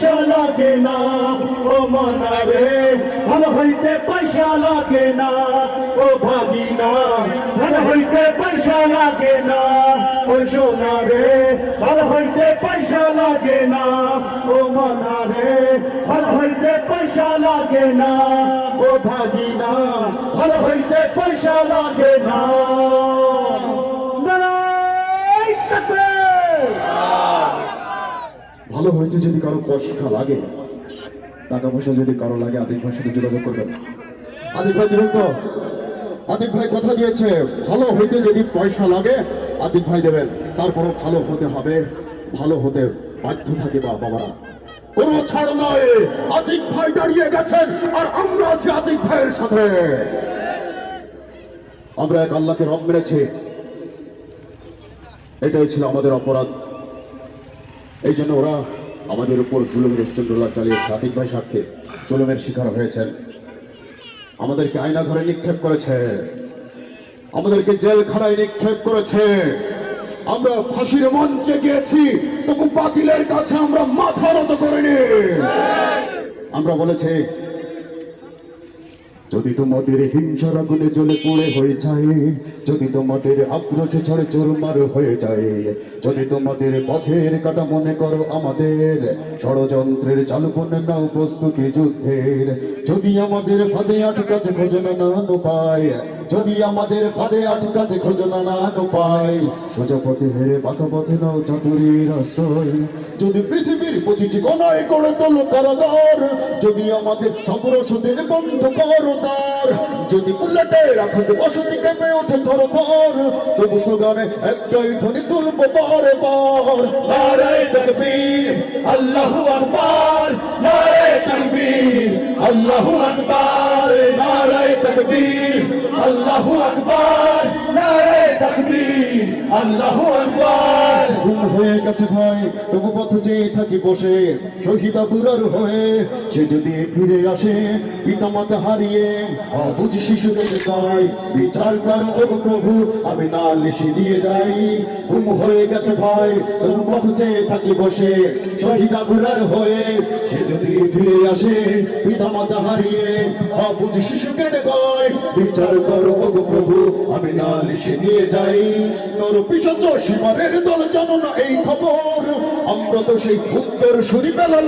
পয়সা লাগে না ও মনা রে, ভালো হইতে পয়সা লাগে না ও ভাগিনা, ভালো হইতে পয়সা লাগে না ও সোনা রে, ভালো হইতে পয়সা লাগে না ও মনা রে, ভালো হইতে পয়সা লাগে না ও ভাগিনা, ভালো হইতে পয়সা লাগে না। ভালো হইতে যদি কারো পয়সা লাগে, টাকা পয়সা যদি কারো লাগে, আদিক ভাইয়ের সাথে যোগাযোগ করবেন। আদিক ভাই দিবেন তো? আদিক ভাই কথা দিয়েছে, ভালো হইতে যদি পয়সা লাগে আদিক ভাই দেবেন। তারপরও ভালো হতে হবে, ভালো হতে বাধ্য থাকে বাবারা, কোনো ছাড় নয়। আদিক ভাই দাঁড়িয়ে গেছেন আর আমরা আছি আদিক ভাইয়ের সাথে। আমরা এক আল্লাহকে রব মেরেছি, এটাই ছিল আমাদের অপরাধ। এই জন্য ওরা আমাদের উপর জুলুমের স্টেন্ডোলার চালিয়েছে। আতিক ভাই সাক্ষী জুলুমের শিকার হয়েছেন, আমাদেরকে আয়না ঘরে নিক্ষেপ করেছে, আমাদেরকে জেলখানায় নিক্ষেপ করেছে। আমরা ফাঁসির মঞ্চে গিয়েছি, তবু বাতিলের কাছে আমরা মাথা নত করিনি। আমরা বলেছি, যদি তোমাদের হিংসার আগুনে জ্বলে পুড়ে হয়ে যায়, যদি তোমাদের আক্রোশে ছড়ে চুরমার হয়ে যায়, যদি তোমাদের পথের কাটা মনে করো আমাদের, ষড়যন্ত্রের চালু করে নাও প্রস্তুতি যুদ্ধের, যদি আমাদের ফাঁদে আটকাতে খোঁজো না উপায়, যদি আমাদের ফাঁদে আটকাতে খোঁজো না উপায়, সোজা পথে হেরে বাঁকা পথে নাও চাতুরীর আশ্রয়, যদি পৃথিবীর প্রতিটি কোণায় করে তোলো কারাগার, যদি আমাদের সব রসদের বন্ধ করো দ্বার, যদি বুলেটের আঘাতে বসতি কেঁপে ওঠে থর থর, তবু স্লোগানে একটাই ধ্বনি তুলবো বারে বার, নারায়ে তাকবীর আল্লাহু আকবার, নারায়ে তাকবীর আল্লাহু আকবার, নারায়ে তাকবীর আল্লাহু আকবার, নারায়ে তাকবীর আল্লাহু আকবার। ঘুম হয়ে গেছে ভাই, তবু পথ চেয়ে থাকি বসে, শহীদ আবুরার হয়ে সে যদি ফিরে আসে, পিতামাতা হারিয়ে অবুঝ শিশুদের কয়, বিচার করো ও প্রভু আমি নালিশি দিয়ে যাই। ঘুম হয়ে গেছে ভাই, তবু পথ চেয়ে থাকি বসে, শহীদ আবুরার হয়ে সে যদি ফিরে আসে, পিতামাতা হারিয়ে অবুঝ শিশুকে কয়, বিচার করো ও প্রভু আমি নালিশি দিয়ে যাই। নর পিশাচ সীমারের দল জানো না এই খবর, আমরা তো সেই উত্তর সুরি পেলাম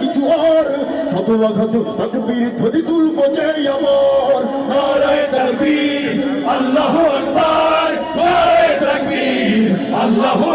কিছু আর, শত আঘাত তাকবীর ধ্বনি তুলবো চাই আমার, নারায়ে তাকবীর আল্লাহু আকবার, নারায়ে তাকবীর আল্লাহু